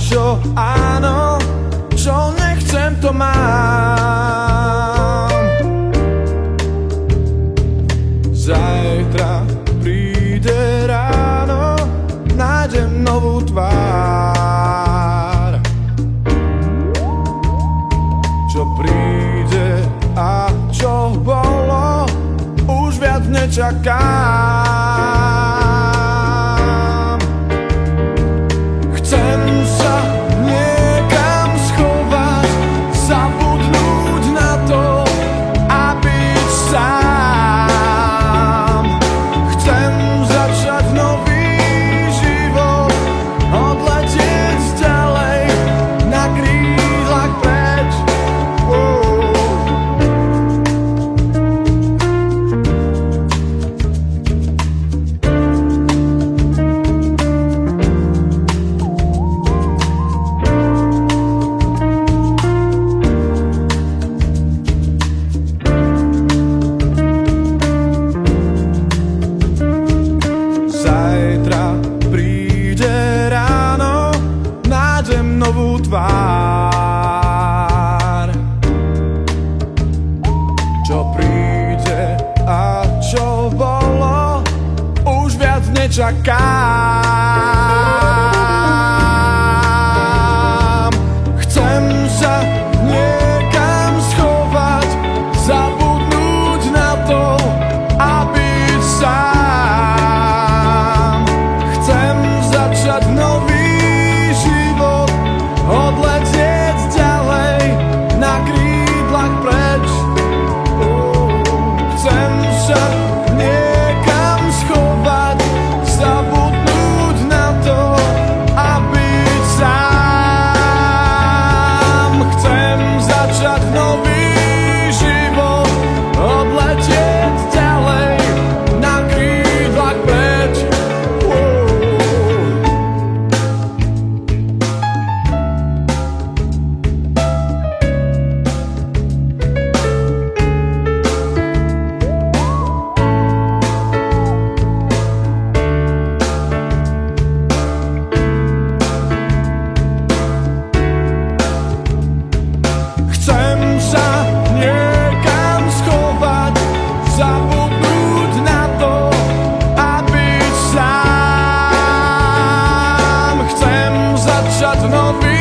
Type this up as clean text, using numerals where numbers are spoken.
čo áno, čo nechcem, to mám. Zajtra príde ráno, nájdem novú tvár. Čo príde a čo bolo, už viac nečakám. Chcem sa niekam schovať, zabudnúť na to a byť sám. Chcem začať nový život, odletieť ďalej na krídlach preč. Zajtra príde ráno, nájdem novú tvár. Čo príde a čo bolo, už viac nečakám. Chcem sa niekam schovať, zabudnúť na to a byť sám. Chcem začať nový život, odletieť ďalej na krídlach preč. Chcem sa niekam schovať, zabudnúť na to a byť sám. Chcem začať nový život, odletieť ďalej na krídlach preč. Chcem sa niekam schovať, zabudnúť na to a byť sám. Chcem začať nový